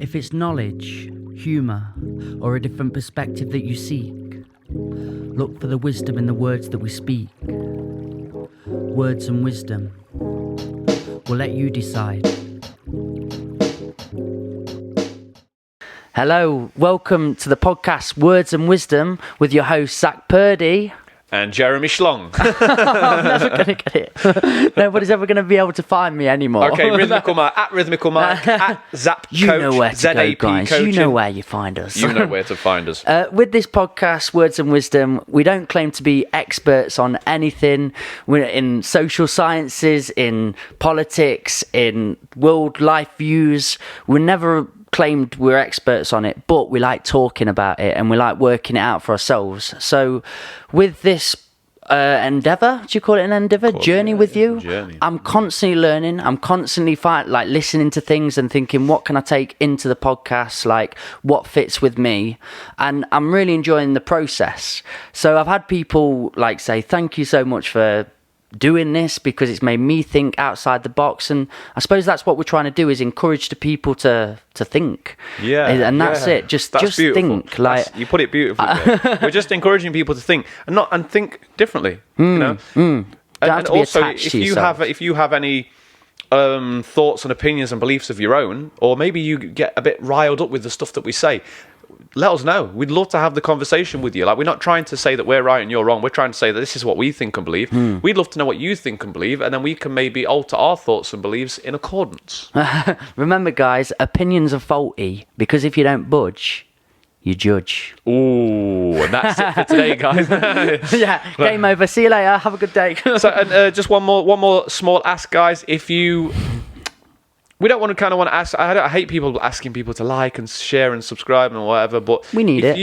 If it's knowledge, humour, or a different perspective that you seek, look for the wisdom in the words that we speak. Words and wisdom. We'll let you decide. Hello, welcome to the podcast Words and Wisdom with your host Zak Purdy. And Jeremy Schlong. I'm never going to get it. Nobody's ever going to be able to find me anymore. Okay, Rhythmical Mark, at Rhythmical Mark, at Zap Coach, You know where to ZAP go, guys. Coaching. You know where you find us. You know where to find us. With this podcast, Words and Wisdom, we don't claim to be experts on anything. We're in social sciences, in politics, in world life views. We're never claimed we're experts on it, but we like talking about it and we like working it out for ourselves. So with this endeavor, do you call it an endeavor? Journey with you? Journey. I'm constantly learning. I'm constantly listening to things and thinking, what can I take into the podcast? Like, what fits with me? And I'm really enjoying the process. So I've had people say, thank you so much for doing this because it's made me think outside the box, and I suppose that's what we're trying to do, is encourage the people to think. And that's it. Just beautiful. think. You put it beautifully there. We're just encouraging people to think and think differently. You know. Don't have to be also, attached to yourself. if you have any thoughts and opinions and beliefs of your own, or maybe you get a bit riled up with the stuff that we say, let us know. We'd love to have the conversation with you. We're not trying to say that we're right and you're wrong. We're trying to say that this is what we think and believe. We'd love to know what you think and believe, and then we can maybe alter our thoughts and beliefs in accordance. Remember, guys, opinions are faulty because if you don't budge, you judge. Ooh, and that's it for today, guys. Yeah, game over. See you later. Have a good day. So, and just one more small ask, guys. We don't want to ask. I hate people asking people to like and share and subscribe and whatever. But we need it.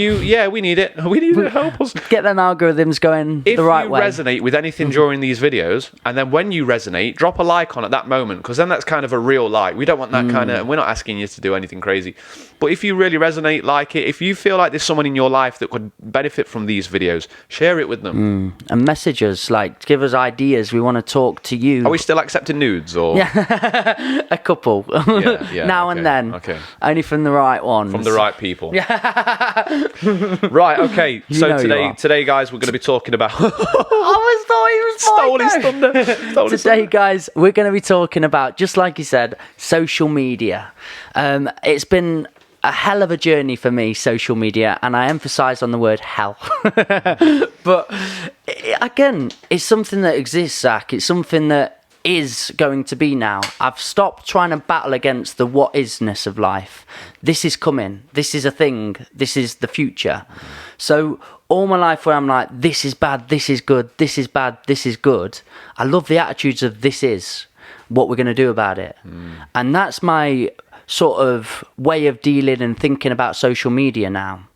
We need it. We need it. Help us get them algorithms going the right way. If you resonate with anything during these videos, and then when you resonate, drop a like on at that moment, because then that's kind of a real like. We don't want that kind of. We're not asking you to do anything crazy, but if you really resonate, like it. If you feel like there's someone in your life that could benefit from these videos, share it with them and message us. Give us ideas. We want to talk to you. Are we still accepting nudes or a couple? Now and then. Okay. Only from the right ones. From the right people. Right, okay. So today, guys, we're going to be talking about... I stole his thunder. Today, guys, we're going to be talking about, just like you said, social media. It's been a hell of a journey for me, social media, and I emphasise on the word hell. But, again, it's something that exists, Zach. It's something that is going to be now. I've stopped trying to battle against the what isness of life. This is coming. This is a thing. This is the future. So all my life where I'm like, this is bad, this is good, this is bad, this is good, I love the attitudes of this is what we're going to do about it. And that's my sort of way of dealing and thinking about social media now.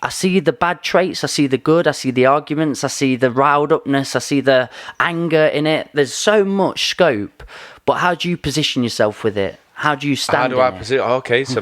I see the bad traits, I see the good, I see the arguments, I see the riled upness, I see the anger in it. There's so much scope, but how do you position yourself with it? How do you stand in it? Okay, so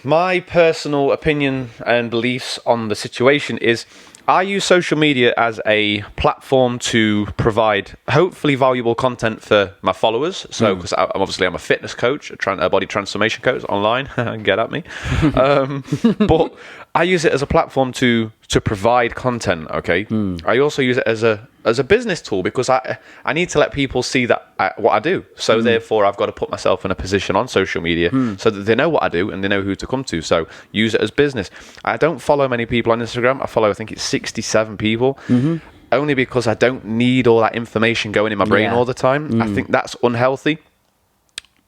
my personal opinion and beliefs on the situation is I use social media as a platform to provide hopefully valuable content for my followers. So, because I'm a fitness coach, a body transformation coach online. Get at me. But I use it as a platform to provide content. Okay. I also use it as a business tool because I need to let people see that what I do. So therefore, I've got to put myself in a position on social media so that they know what I do and they know who to come to. So use it as business. I don't follow many people on Instagram. I follow, I think it's 67 people. Only because I don't need all that information going in my brain all the time. I think that's unhealthy.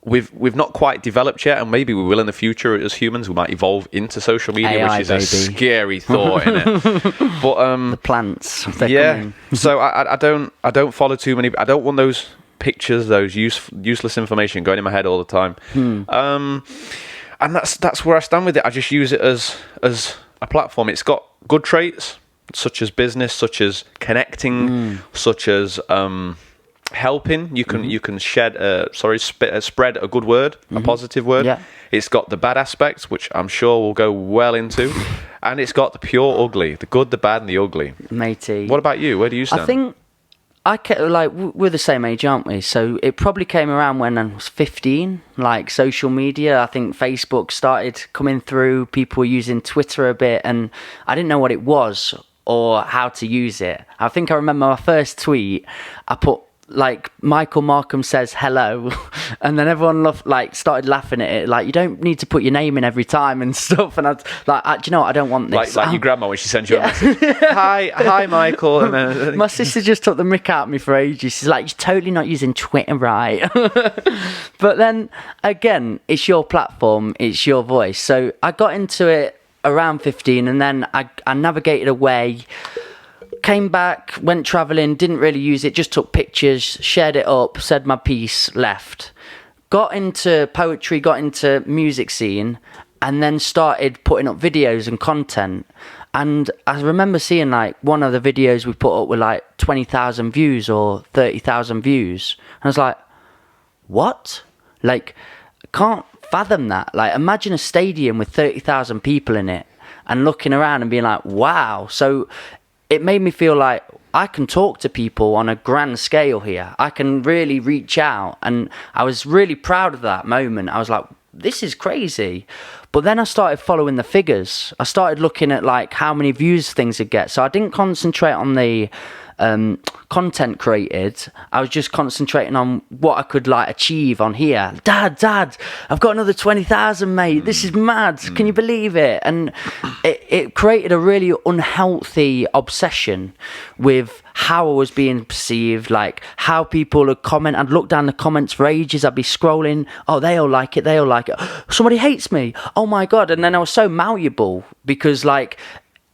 We've not quite developed yet, and maybe we will in the future as humans. We might evolve into social media, AI, which is a scary thought, innit? But the plants, coming. So I don't follow too many. I don't want those pictures, those useless information going in my head all the time. And that's where I stand with it. I just use it as a platform. It's got good traits, such as business, such as connecting, such as helping. You can spread a good word, a positive word. It's got the bad aspects, which I'm sure we'll go well into, and it's got the pure ugly, the good, the bad, and the ugly. Matey, what about you? Where do you stand? I think we're the same age, aren't we? So it probably came around when I was 15, like social media. I think Facebook started coming through. People were using Twitter a bit, and I didn't know what it was or how to use it. I think I remember my first tweet, I put, like, Michael Markham says hello, and then everyone started laughing at it, like, you don't need to put your name in every time and stuff. And do you know what, I don't want this. Like your grandma when she sends you a message. Hi Michael. And then my sister just took the mick out of me for ages. She's like, you're totally not using Twitter right. But then again, it's your platform, it's your voice. So I got into it around 15, and then I navigated away. Came back, went travelling, didn't really use it, just took pictures, shared it up, said my piece, left. Got into poetry, got into music scene, and then started putting up videos and content. And I remember seeing, like, one of the videos we put up with, like, 20,000 views or 30,000 views. And I was like, what? Like, I can't fathom that. Like, imagine a stadium with 30,000 people in it and looking around and being like, wow. So it made me feel like I can talk to people on a grand scale here. I can really reach out. And I was really proud of that moment. I was like, this is crazy. But then I started following the figures. I started looking at, like, how many views things would get. So I didn't concentrate on the content created. I was just concentrating on what I could, like, achieve on here. Dad, I've got another 20,000, mate. This is mad. Can you believe it? And it created a really unhealthy obsession with how I was being perceived, like how people would comment. I'd look down the comments for ages. I'd be scrolling. Oh, they all like it. Somebody hates me. Oh my God. And then I was so malleable because, like,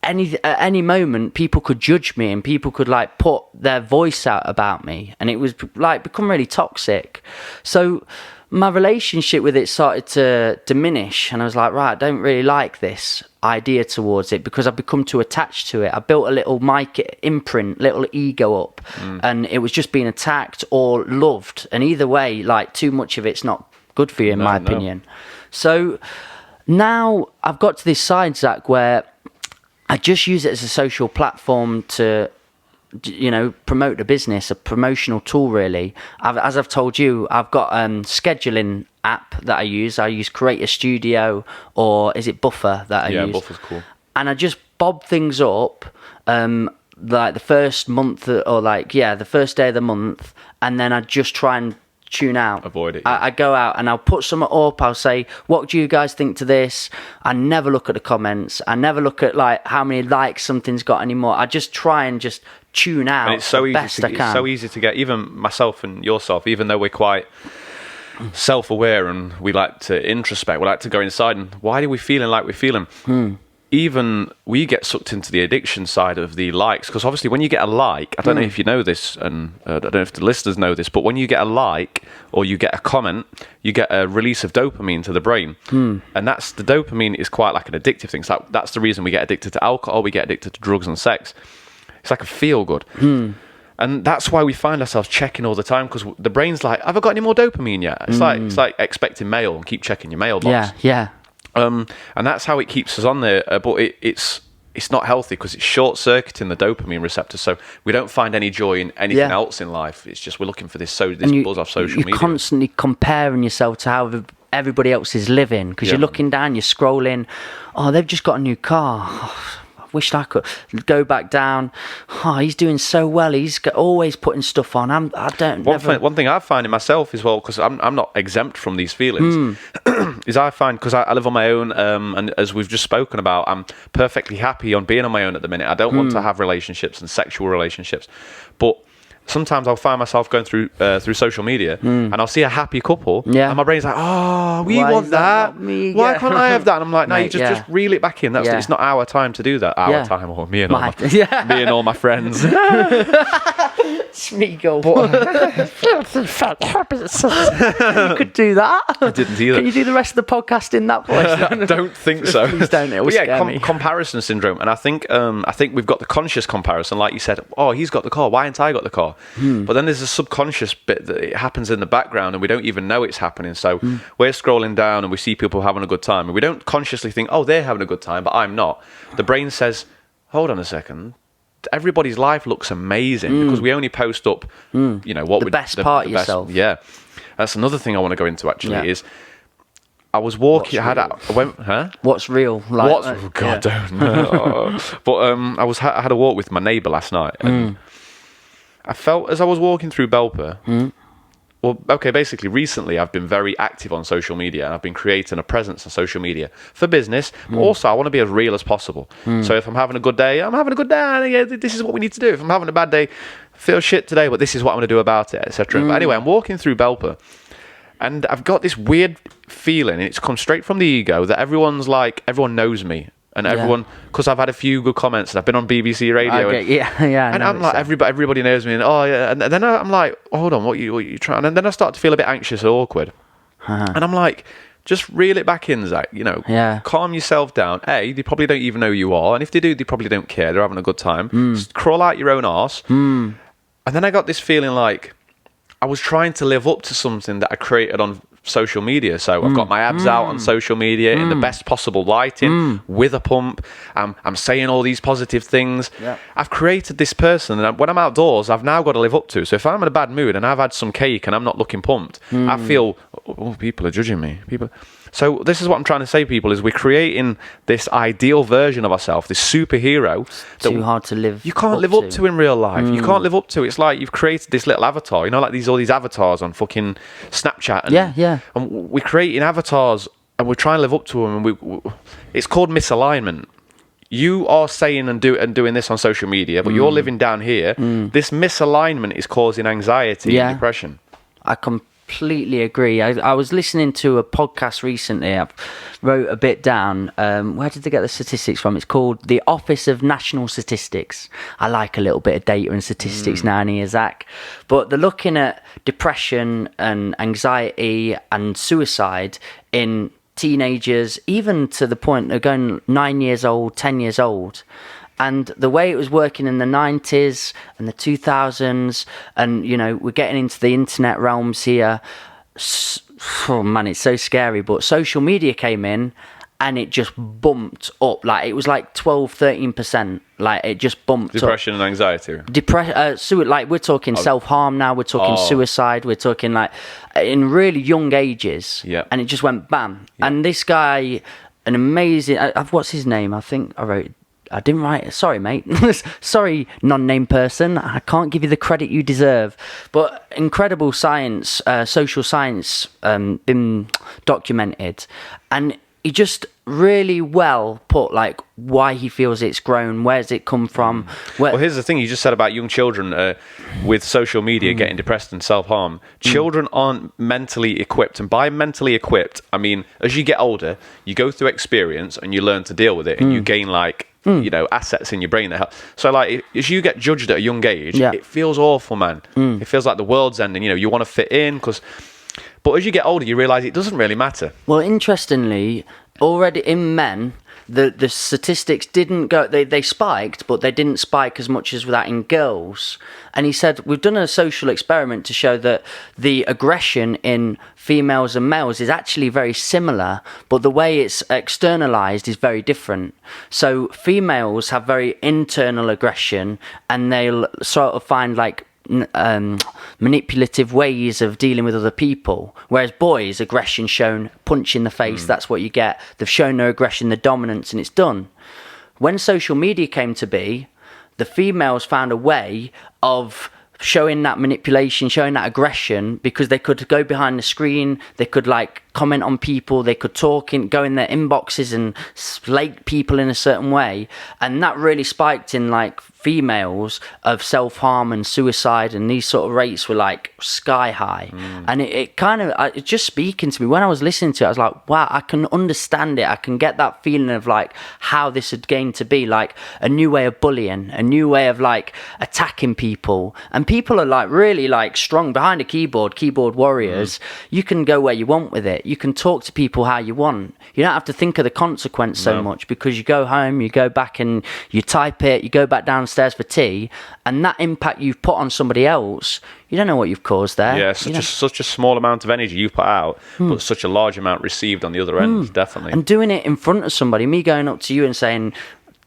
at any moment people could judge me and people could, like, put their voice out about me, and it was, like, become really toxic. So my relationship with it started to diminish, and I was like, right, I don't really like this idea towards it because I've become too attached to it. I built a little mic imprint, little ego up, and it was just being attacked or loved, and either way, like, too much of it's not good for you, in my opinion. So now I've got to this side, Zach, where I just use it as a social platform to, you know, promote the business, a promotional tool, really. As I've told you, I've got scheduling app that I use. I use Creator Studio, or is it Buffer that I use? Yeah, Buffer's cool. And I just bob things up, like the first month, or the first day of the month, and then I just try and tune out. Avoid it. I go out and I'll put something up. I'll say, what do you guys think to this? I never look at the comments. I never look at, like, how many likes something's got anymore. I just try and just tune out. And it's so easy best I can. It's so easy to get, even myself and yourself, even though we're quite self-aware and we like to introspect, we like to go inside, and why are we feeling like we're feeling? Even we get sucked into the addiction side of the likes, because obviously when you get a like, I don't know if you know this, and I don't know if the listeners know this, but when you get a like or you get a comment, you get a release of dopamine to the brain, and that's, the dopamine is quite like an addictive thing. So that's the reason we get addicted to alcohol, we get addicted to drugs and sex. It's like a feel good. And that's why we find ourselves checking all the time, because the brain's like, have I got any more dopamine yet? It's like expecting mail and keep checking your mailbox. Yeah. And that's how it keeps us on there, but it's not healthy because it's short-circuiting the dopamine receptor, so we don't find any joy in anything else in life. It's just we're looking for this buzz off social media. You're constantly comparing yourself to how everybody else is living, because you're looking down, you're scrolling, oh, they've just got a new car. Oh, wished I could go back down. Oh, he's doing so well. He's always putting stuff on. One thing I find in myself as well, because I'm not exempt from these feelings, is I find, because I live on my own, and as we've just spoken about, I'm perfectly happy on being on my own at the minute. I don't want to have relationships and sexual relationships, but sometimes I'll find myself going through social media, and I'll see a happy couple, and my brain's like, oh, we want that. Why can't I have that? And I'm like, no, you just reel it back in. It's not our time to do that. Our time, or me and all my friends. Smeagol. You could do that. I didn't either. Can you do the rest of the podcast in that voice? I don't think so. Please don't. It will scare me. Comparison syndrome, and I think we've got the conscious comparison, like you said. Oh, he's got the car. Why ain't I got the car? But then there's a subconscious bit that it happens in the background, and we don't even know it's happening. So we're scrolling down, and we see people having a good time, and we don't consciously think, oh, they're having a good time, but I'm not. The brain says, hold on a second. everybody's life looks amazing because we only post up, what the best part of yourself. Yeah, that's another thing I want to go into actually is. I was walking. What's real? Like, don't know. But I had a walk with my neighbour last night, and I felt as I was walking through Belper. Well, okay, basically, recently I've been very active on social media, and I've been creating a presence on social media for business. But also, I want to be as real as possible. So if I'm having a good day, I'm having a good day. Yeah, this is what we need to do. If I'm having a bad day, feel shit today, but this is what I'm going to do about it, etc. But anyway, I'm walking through Belper. And I've got this weird feeling, and it's come straight from the ego, that everyone knows me. And everyone, because I've had a few good comments, and I've been on BBC Radio. Okay, and I'm like, everybody knows me. And and then I'm like, hold on, what you trying? And then I start to feel a bit anxious and awkward. And I'm like, just reel it back in, Zach. Calm yourself down. They probably don't even know who you are. And if they do, they probably don't care. They're having a good time. Just crawl out your own arse. And then I got this feeling like, I was trying to live up to something that I created on social media. So I've got my abs out on social media in the best possible lighting with a pump. I'm saying all these positive things. Yeah. I've created this person, and when I'm outdoors, I've now got to live up to. So if I'm in a bad mood and I've had some cake and I'm not looking pumped, I feel, people are judging me. So this is what I'm trying to say, people, is we're creating this ideal version of ourselves, this superhero. Too hard to live. You can't live up to in real life. You can't live up to. It's like you've created this little avatar. Like all these avatars on fucking Snapchat. And, and we're creating avatars, and we're trying to live up to them. And it's called misalignment. You are saying and doing this on social media, but you're living down here. This misalignment is causing anxiety and depression. I completely agree. I was listening to a podcast recently. I wrote a bit down. Where did they get the statistics from? It's called the Office of National Statistics. I like a little bit of data and statistics now and here, Zach. But they're looking at depression and anxiety and suicide in teenagers, even to the point they're going 9 years old, 10 years old. And the way it was working in the 90s and the 2000s, and, we're getting into the internet realms here. Oh, man, it's so scary. But social media came in and it just bumped up. Like, it was like 12, 13%. Like, it just bumped Depression up. and anxiety. Like, we're talking self-harm now. We're talking suicide. We're talking, like, in really young ages. Yeah. And it just went bam. Yeah. And this guy, an amazing... what's his name? I think I wrote... I didn't write it. Sorry, mate. Sorry, non-named person. I can't give you the credit you deserve. But incredible science, social science, been documented. And he just really well put, like, why he feels it's grown, where's it come from. Well, here's the thing you just said about young children with social media getting depressed and self-harm. Children aren't mentally equipped. And by mentally equipped, I mean, as you get older, you go through experience and you learn to deal with it. And you gain, like, assets in your brain that help. So, like, as you get judged at a young age, it feels awful, man. It feels like the world's ending. You want to fit in but as you get older, you realise it doesn't really matter. Well, interestingly, already in men, the statistics didn't go... They spiked, but they didn't spike as much as that in girls. And he said, we've done a social experiment to show that the aggression in females and males is actually very similar, but the way it's externalized is very different. So females have very internal aggression, and they'll sort of find, like, manipulative ways of dealing with other people, whereas boys, aggression shown, punch in the face, that's what you get. They've shown their aggression, the dominance, and it's done. When social media came to be, the females found a way of showing that manipulation, showing that aggression, because they could go behind the screen, they could, like, comment on people, they could go in their inboxes and slate people in a certain way, and that really spiked in, like, females of self-harm and suicide, and these sort of rates were, like, sky high. And it kind of, it just speaking to me when I was listening to it, I was like, wow, I can understand it. I can get that feeling of, like, how this had gained to be, like, a new way of bullying, a new way of, like, attacking people. And people are, like, really, like, strong behind a keyboard warriors. You can go where you want with it. You can talk to people how you want. You don't have to think of the consequence so much, because you go home, you go back and you type it, you go back downstairs for tea, and that impact you've put on somebody else, you don't know what you've caused there. Yeah, such a small amount of energy you've put out, but such a large amount received on the other end, definitely. And doing it in front of somebody, me going up to you and saying,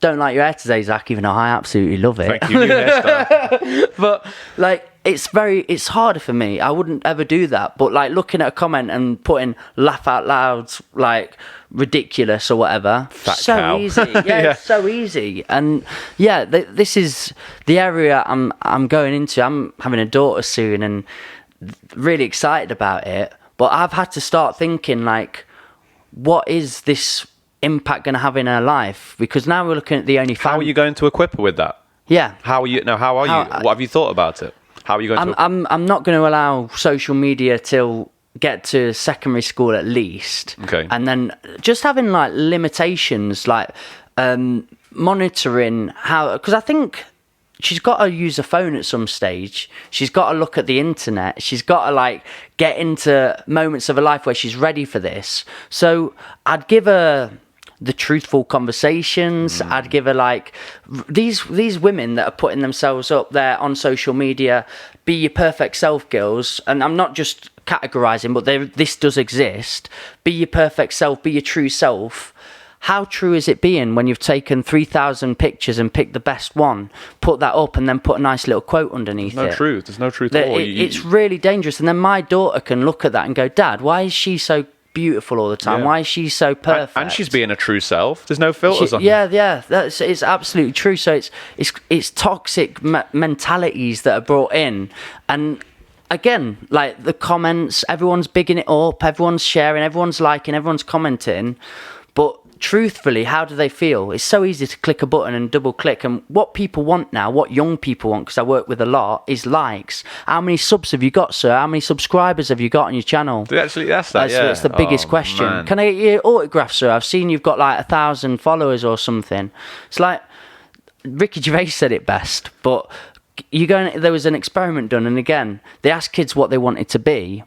don't like your hair today, Zach, even though I absolutely love it. Thank you, new hairstyle. But like, it's harder for me. I wouldn't ever do that. But like looking at a comment and putting laugh out loud, like ridiculous or whatever, Fat so cow. easy. Yeah, it's so easy. And yeah, this is the area I'm going into. I'm having a daughter soon and really excited about it. But I've had to start thinking like, what is this impact going to have in her life? Because now we're looking at the only. How are you going to equip her with that? Yeah. How are you? No, how are you? What have you thought about it? How are you going to? I'm not going to allow social media till get to secondary school at least. Okay. And then just having like limitations, like monitoring how, because I think she's got to use a phone at some stage. She's got to look at the internet. She's got to like get into moments of her life where she's ready for this. So I'd give her the truthful conversations. I'd give her like these women that are putting themselves up there on social media, be your perfect self girls. And I'm not just categorizing, but this does exist. Be your perfect self, be your true self. How true is it being when you've taken 3,000 pictures and picked the best one, put that up and then put a nice little quote underneath There's no truth at all. It's really dangerous. And then my daughter can look at that and go, Dad, why is she so beautiful all the time? Yeah. Why is she so perfect? And she's being a true self. There's no filters on her. Yeah, it's absolutely true. So it's toxic mentalities that are brought in, and again, like the comments, everyone's bigging it up, everyone's sharing, everyone's liking, everyone's commenting, but truthfully, how do they feel? It's so easy to click a button and double click. And what people want now, what young people want, because I work with a lot, is likes. How many subs have you got, sir? How many subscribers have you got on your channel? Actually, that's that. It's the biggest question. Man. Can I get your autograph, sir? I've seen you've got like 1,000 followers or something. It's like Ricky Gervais said it best, but there was an experiment done, and again, they asked kids what they wanted to be.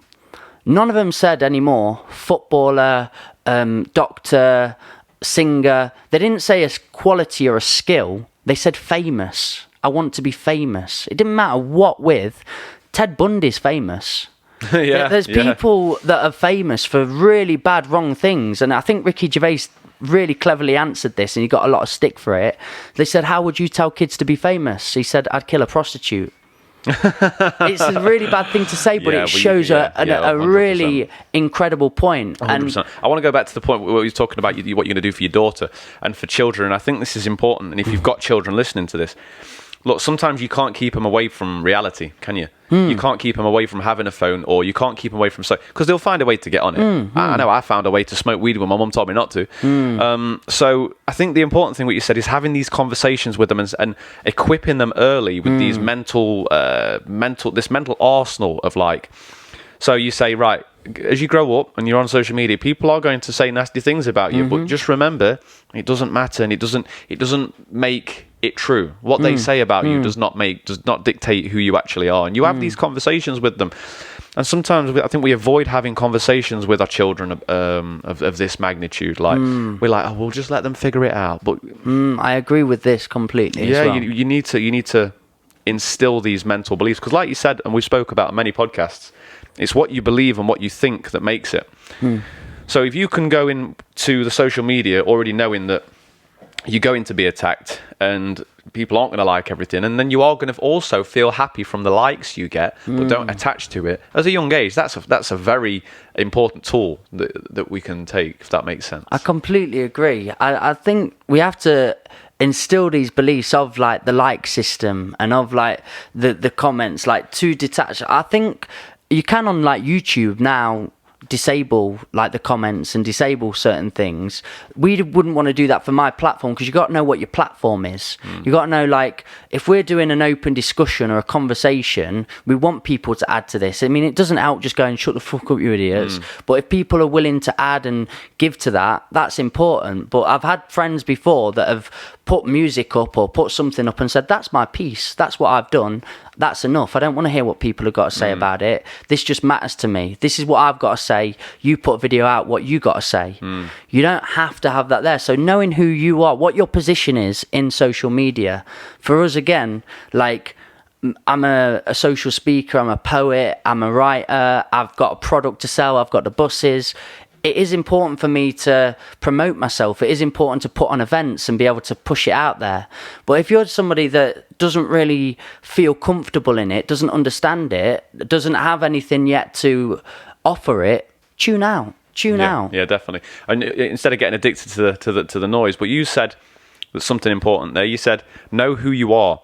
None of them said anymore footballer, doctor, singer. They didn't say a quality or a skill. They said famous. I want to be famous. It didn't matter what with. Ted Bundy's famous. There's people that are famous for really bad, wrong things. And I think Ricky Gervais really cleverly answered this, and he got a lot of stick for it. They said, how would you tell kids to be famous? He said, I'd kill a prostitute. It's a really bad thing to say, but it shows a really incredible point. 100%. And I want to go back to the point where you're talking about what you're going to do for your daughter and for children. I think this is important. And if you've got children listening to this, look, sometimes you can't keep them away from reality, can you? You can't keep them away from having a phone, or you can't keep them away from because they'll find a way to get on it. I know I found a way to smoke weed when my mum told me not to. So I think the important thing what you said is having these conversations with them and equipping them early with these mental arsenal of like. So you say, right, as you grow up and you're on social media, people are going to say nasty things about you, but just remember, it doesn't matter, and it doesn't make it true. What they say about you does not dictate who you actually are. And you have these conversations with them. And sometimes I think we avoid having conversations with our children of this magnitude. Like we're like, oh, we'll just let them figure it out. But I agree with this completely. Yeah, as well. you need to instill these mental beliefs, because like you said, and we spoke about in many podcasts, it's what you believe and what you think that makes it. So if you can go into the social media already knowing that you're going to be attacked and people aren't going to like everything, and then you are going to also feel happy from the likes you get, but don't attach to it as a young age, that's a very important tool that we can take, if that makes sense. I completely agree. I think we have to instill these beliefs of like the like system and of like the comments, like to detach. I think you can on like YouTube now disable like the comments and disable certain things. We wouldn't want to do that for my platform, because you got to know what your platform is. You got to know, like, if we're doing an open discussion or a conversation, we want people to add to this. I mean, it doesn't help just going shut the fuck up, you idiots, but if people are willing to add and give to that, that's important. But I've had friends before that have put music up or put something up and said, that's my piece, that's what I've done, that's enough. I don't want to hear what people have got to say about it. This just matters to me. This is what I've got to say. You put a video out, what you got to say. You don't have to have that there. So knowing who you are, what your position is in social media. For us, again, like, I'm a social speaker, I'm a poet, I'm a writer, I've got a product to sell, I've got the buses. it is important for me to promote myself. It is important to put on events and be able to push it out there. But if you're somebody that doesn't really feel comfortable in it, doesn't understand it, doesn't have anything yet to offer it, tune out. Yeah, definitely. And instead of getting addicted to the noise, but you said there's something important there. You said know who you are,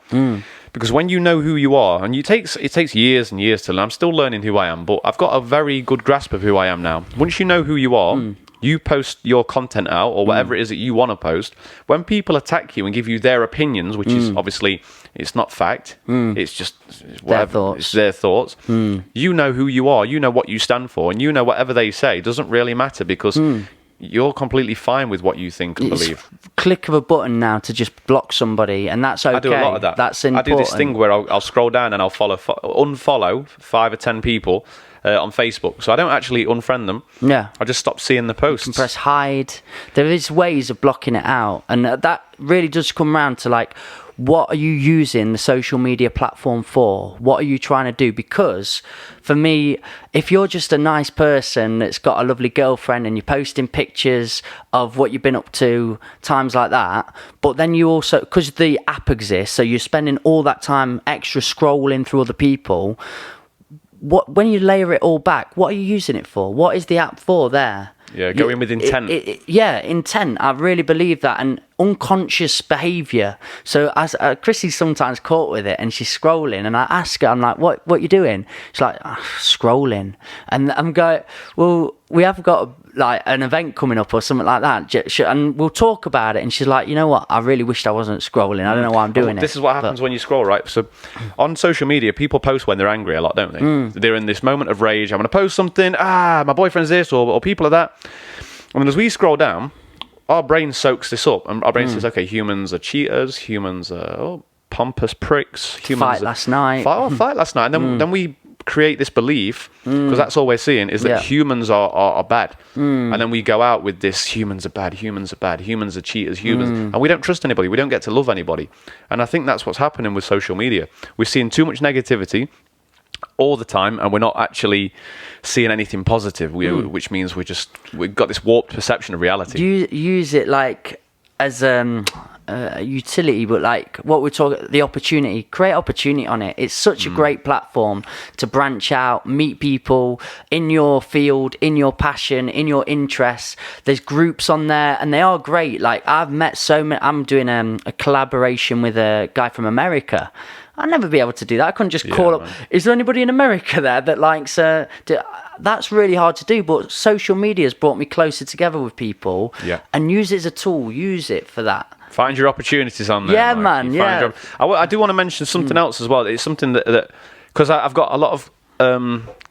because when you know who you are, and it takes years and years to learn. I'm still learning who I am, but I've got a very good grasp of who I am now. Once you know who you are, you post your content out or whatever it is that you want to post. When people attack you and give you their opinions, which is obviously it's not fact, it's just whatever, it's their thoughts. You know who you are, you know what you stand for, and you know whatever they say doesn't really matter because you're completely fine with what you think and believe. Click of a button now to just block somebody, and that's okay. I do a lot of that. That's important. I do this thing where I'll scroll down and I'll unfollow 5 or 10 people on Facebook. So I don't actually unfriend them. Yeah. I just stop seeing the posts. You can press hide. There is ways of blocking it out, and that really does come round to like, what are you using the social media platform for? What are you trying to do? Because for me, if you're just a nice person that's got a lovely girlfriend and you're posting pictures of what you've been up to, times like that, but then you also, because the app exists, so you're spending all that time extra scrolling through other people, when you layer it all back, what are you using it for? What is the app for there? Yeah, go in with intent. Intent. I really believe that. And unconscious behaviour. So as Chrissy's sometimes caught with it, and she's scrolling, and I ask her, I'm like, what you doing? She's like, scrolling. And I'm going, well, we have got like an event coming up or something like that, and we'll talk about it. And she's like, you know what? I really wished I wasn't scrolling. I don't know why I'm doing it. This is what happens when you scroll, right? So on social media, people post when they're angry a lot, don't they? They're in this moment of rage. I'm going to post something. My boyfriend's this, or people are that. And as we scroll down, our brain soaks this up, and our brain says, okay, humans are cheaters, humans are pompous pricks, humans fight last night. Fight last night. And then we create this belief, because that's all we're seeing, is that humans are bad. And then we go out with this, humans are bad, humans are cheaters, and we don't trust anybody, we don't get to love anybody. And I think that's what's happening with social media. We're seeing too much negativity all the time, and we're not actually seeing anything positive, which means we've got this warped perception of reality. You use it like as a utility, but like what we're talking, the opportunity, create opportunity on it. It's such a great platform to branch out, meet people in your field, in your passion, in your interests. There's groups on there, and they are great. Like I've met so many. I'm doing a collaboration with a guy from America. I'd never be able to do that. I couldn't just call up. Is there anybody in America there that likes? That's really hard to do. But social media has brought me closer together with people. Yeah. And use it as a tool. Use it for that. Find your opportunities on there. Yeah, Mike. man. Yeah. I do want to mention something else as well. It's something that because I've got a lot of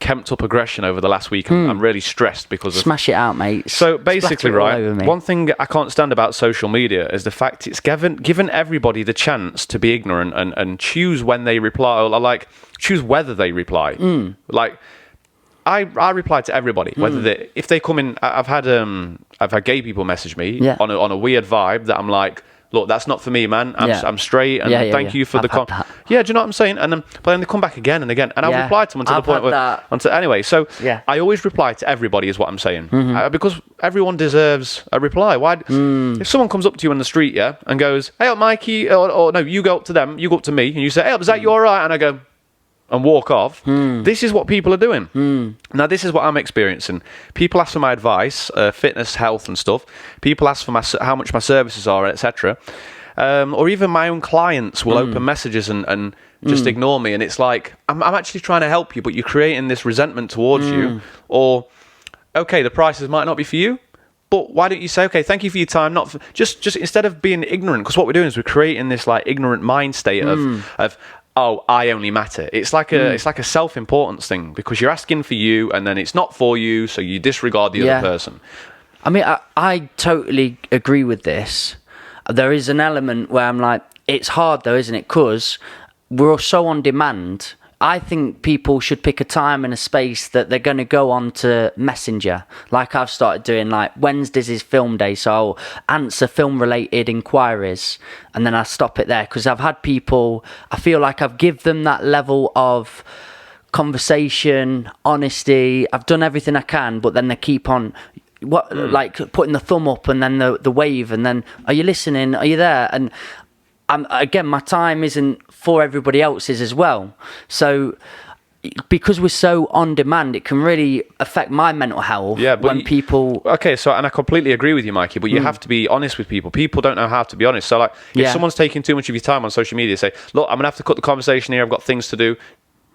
kemped up aggression over the last week. I'm really stressed because of... Smash it out, mate. So basically, right, one thing I can't stand about social media is the fact it's given everybody the chance to be ignorant and choose when they reply, or like choose whether they reply. Like I reply to everybody, whether if they come in. I've had gay people message me on a weird vibe that I'm like, look, that's not for me, man. I'm straight, and thank you for the yeah, do you know what I'm saying? And but then they come back again and again, and I'll reply to them until the point where anyway. So I always reply to everybody, is what I'm saying, because everyone deserves a reply. Why? If someone comes up to you on the street, and goes, "Hey, up, Mikey," or no, you go up to them, you go up to me, and you say, "Hey, up, Zak, you all right?" And I go, and walk off. This is what people are doing. Now, this is what I'm experiencing. People ask for my advice, fitness, health and stuff. People ask for how much my services are, etc. Or even my own clients will open messages and just ignore me. And it's like, I'm actually trying to help you, but you're creating this resentment towards you. Or, okay, the prices might not be for you, but why don't you say, okay, thank you for your time, not for, just instead of being ignorant, because what we're doing is we're creating this like ignorant mind state of oh, I only matter. It's like a self-importance thing, because you're asking for you, and then it's not for you, so you disregard the other person. I mean, I totally agree with this. There is an element where I'm like, it's hard though, isn't it? Because we're so on demand. I think people should pick a time and a space that they're going to go on to Messenger. Like I've started doing, like Wednesdays is film day, so I'll answer film-related inquiries, and then I stop it there, because I've had people, I feel like I've given them that level of conversation, honesty. I've done everything I can, but then they keep on what like putting the thumb up and then the wave, and then are you listening? Are you there? And again, my time isn't for everybody else's as well. So because we're so on demand, it can really affect my mental health. Yeah, but when people. Okay, so and I completely agree with you, Mikey. But you have to be honest with people. People don't know how to be honest. So like, if someone's taking too much of your time on social media, say, look, I'm gonna have to cut the conversation here. I've got things to do.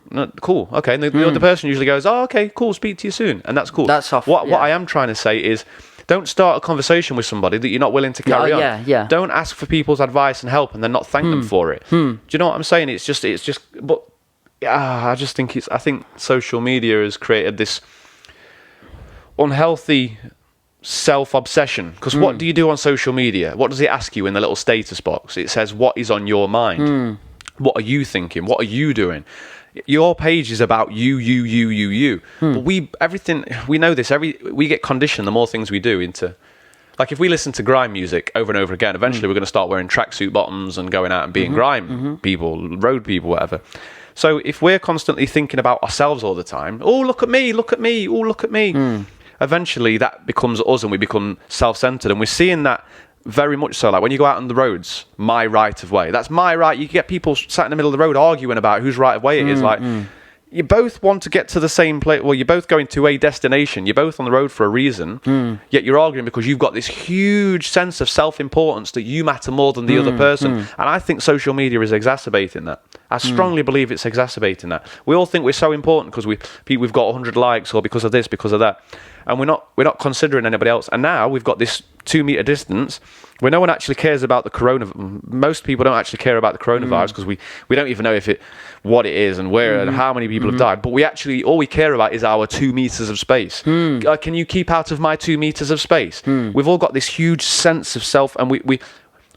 No, cool. Okay, and the other person usually goes, "Oh, okay, cool. Speak to you soon," and that's cool. That's off. What I am trying to say is, don't start a conversation with somebody that you're not willing to carry on. Yeah. Don't ask for people's advice and help and then not thank them for it. Do you know what I'm saying? It's just. But I just think I think social media has created this unhealthy self-obsession. Because what do you do on social media? What does it ask you in the little status box? It says, "What is on your mind? What are you thinking? What are you doing?" Your page is about you. But we know this. We get conditioned the more things we do into. Like if we listen to grime music over and over again, eventually we're going to start wearing tracksuit bottoms and going out and being grime people, road people, whatever. So if we're constantly thinking about ourselves all the time, oh look at me, oh look at me, eventually that becomes us and we become self-centered, and we're seeing that. Very much so. Like when you go out on the roads, my right of way. That's my right. You get people sat in the middle of the road arguing about whose right of way it is. Like you both want to get to the same place. Well, you're both going to a destination. You're both on the road for a reason. Yet you're arguing because you've got this huge sense of self-importance that you matter more than the other person. And I think social media is exacerbating that. I strongly believe it's exacerbating that. We all think we're so important because we've got 100 likes or because of this, because of that. And we're not considering anybody else. And now we've got this 2 meter distance where no one actually cares about the most people don't actually care about the coronavirus because we don't even know what it is and where and how many people have died. But all we care about is our 2 meters of space. Can you keep out of my 2 meters of space? We've all got this huge sense of self, and we're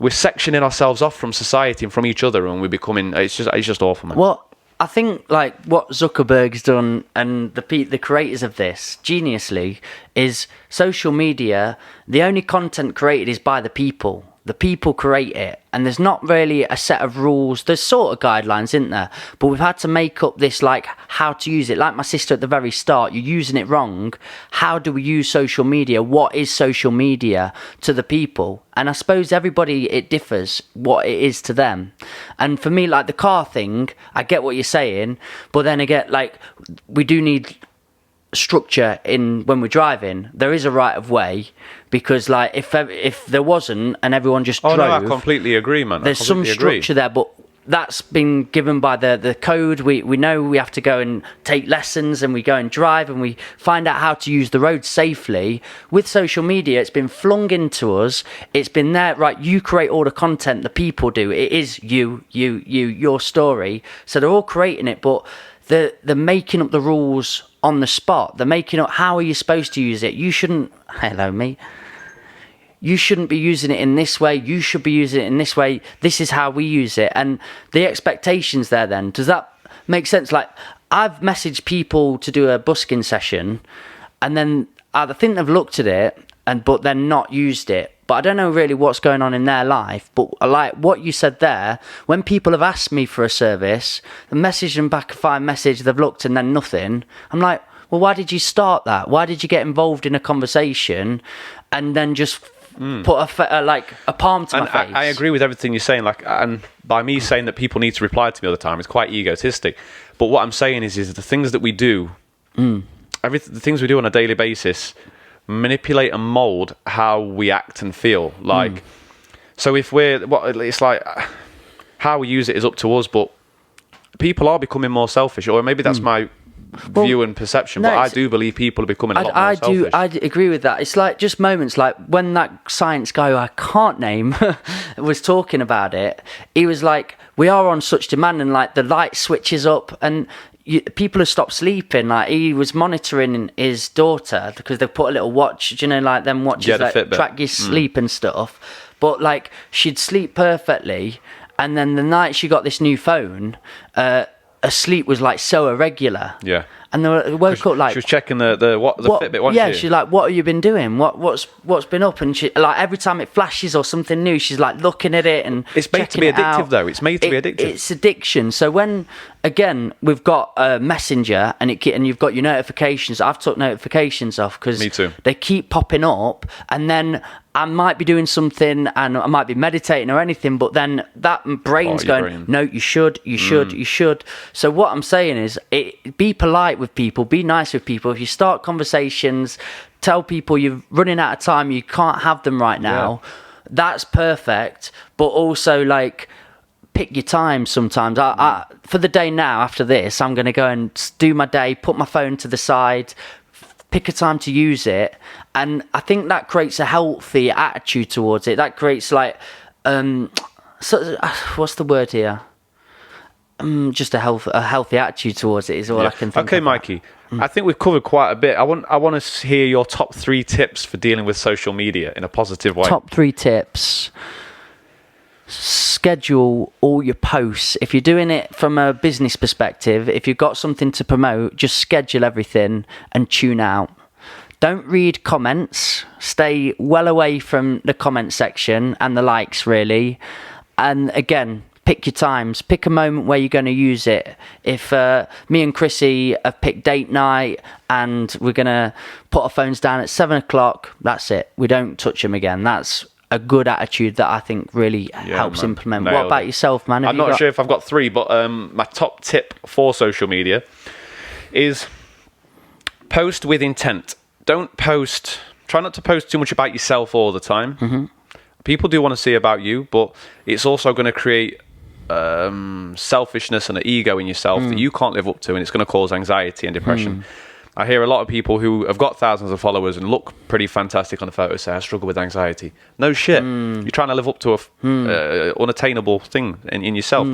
sectioning ourselves off from society and from each other, and we're becoming. It's just awful, man. Well, I think like what Zuckerberg's done and the creators of this geniusly is social media. The only content created is by the people. The people create it, and there's not really a set of rules. There's sort of guidelines, isn't there? But we've had to make up this, like, how to use it. Like my sister at the very start, you're using it wrong. How do we use social media? What is social media to the people? And I suppose everybody, it differs what it is to them. And for me, like the car thing, I get what you're saying, but then again, like, we do need structure in when we're driving. There is a right of way, because like if there wasn't and everyone just drove, no, I completely agree, man. There's some structure there, but that's been given by the code. We know we have to go and take lessons, and we go and drive, and we find out how to use the road safely. With social media, it's been flung into us. It's been there, right? You create all the content, the people do. It is your story. So they're all creating it, but they're making up the rules on the spot. They're making up how are you supposed to use it. You shouldn't. Hello, me. You shouldn't be using it in this way. You should be using it in this way. This is how we use it. And the expectations there then, does that make sense? Like, I've messaged people to do a busking session, and then I think they've looked at it, but then not used it. But I don't know really what's going on in their life. But I like what you said there. When people have asked me for a service, I message them back a fine message, they've looked and then nothing. I'm like, well, why did you start that? Why did you get involved in a conversation and then just put a palm to my face? I agree with everything you're saying. Like, and by me saying that people need to reply to me all the time, it's quite egotistic. But what I'm saying is the things that we do, the things we do on a daily basis, manipulate and mold how we act and feel. Like, so if it's like how we use it is up to us. But people are becoming more selfish, or maybe that's my view and perception, but I do believe people are becoming a lot more selfish. I agree with that. It's like just moments like when that science guy who I can't name was talking about it. He was like, we are on such demand, and like the light switches up, and people have stopped sleeping. Like, he was monitoring his daughter because they put a little watch, like them watches that track your sleep and stuff. But like, she'd sleep perfectly, and then the night she got this new phone, her sleep was like so irregular. Yeah. And they woke up like she was checking the Fitbit, wasn't yeah, she? she's like, what have you been doing? What's been up? And she like every time it flashes or something new, she's like looking at it and it's made to be addictive though. It's made to be addictive. It's addiction. So when again we've got a messenger and you've got your notifications. I've took notifications off because they keep popping up, and then I might be doing something and I might be meditating or anything, but then that brain's going, no, you should. So what I'm saying is, be polite with people, be nice with people. If you start conversations, tell people you're running out of time, you can't have them right now. Yeah. That's perfect. But also like, pick your time sometimes. I for the day now, after this, I'm going to go and do my day, put my phone to the side, pick a time to use it, and I think that creates a healthy attitude towards it. That creates like what's the word here? Just a healthy attitude towards it is all I can think. Okay, Mikey, I think we've covered quite a bit. I want to hear your top 3 tips for dealing with social media in a positive way. Top 3 tips. Schedule all your posts. If you're doing it from a business perspective, if you've got something to promote, just schedule everything and tune out. Don't read comments. Stay well away from the comment section and the likes, really. And again, pick your times. Pick a moment where you're going to use it. If me and Chrissy have picked date night and we're going to put our phones down at 7 o'clock, that's it. We don't touch them again. That's a good attitude that I think really helps implement. What about yourself, man? I'm not sure if I've got 3, but my top tip for social media is post with intent. Don't post. Try not to post too much about yourself all the time. Mm-hmm. People do want to see about you, but it's also going to create selfishness and an ego in yourself that you can't live up to, and it's going to cause anxiety and depression. I hear a lot of people who have got thousands of followers and look pretty fantastic on the photos say, I struggle with anxiety. No shit. You're trying to live up to a unattainable thing in yourself.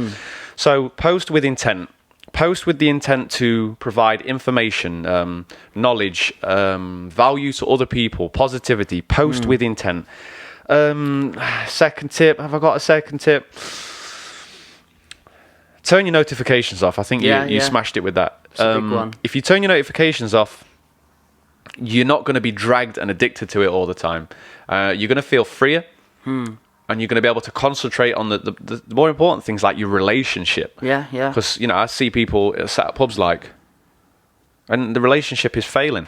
So post with intent. Post with the intent to provide information, knowledge, value to other people, positivity. Post with intent. Second tip. Have I got a second tip? Turn your notifications off. I think you smashed it with that. It's a big one. If you turn your notifications off, you're not going to be dragged and addicted to it all the time. You're going to feel freer, and you're going to be able to concentrate on the more important things like your relationship. Yeah. Because, I see people sat at pubs and the relationship is failing.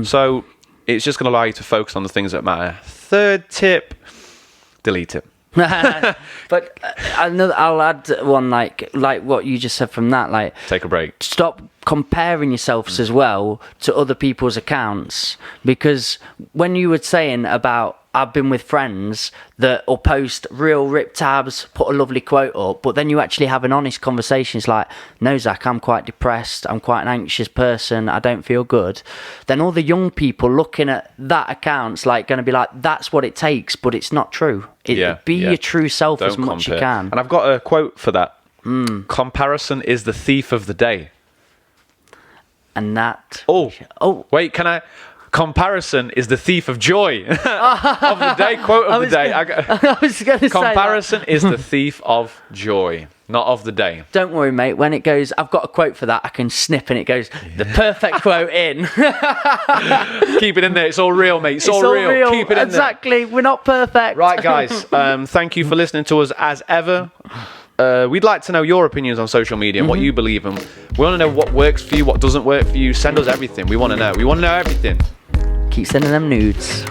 So it's just going to allow you to focus on the things that matter. Third tip, delete it. But I'll add one like what you just said from that, like take a break. Stop comparing yourselves as well to other people's accounts, because when you were saying about I've been with friends that will post real rip tabs, put a lovely quote up, but then you actually have an honest conversation. It's like, no, Zach, I'm quite depressed. I'm quite an anxious person. I don't feel good. Then all the young people looking at that account's like going to be like, that's what it takes, but it's not true. Be your true self as much as you can. And I've got a quote for that. Comparison is the thief of the day. And that... Oh, wait, can I... Comparison is the thief of joy. Of the day, quote of the day. I was going to say comparison is the thief of joy, not of the day. Don't worry, mate. When it goes, I've got a quote for that. I can snip and it goes, the perfect quote in. Keep it in there. It's all real, mate. It's all real. Keep it in there. Exactly. We're not perfect. Right, guys. Thank you for listening to us as ever. We'd like to know your opinions on social media and what you believe in. We want to know what works for you, what doesn't work for you. Send us everything. We want to know. We want to know everything. Keep sending them nudes.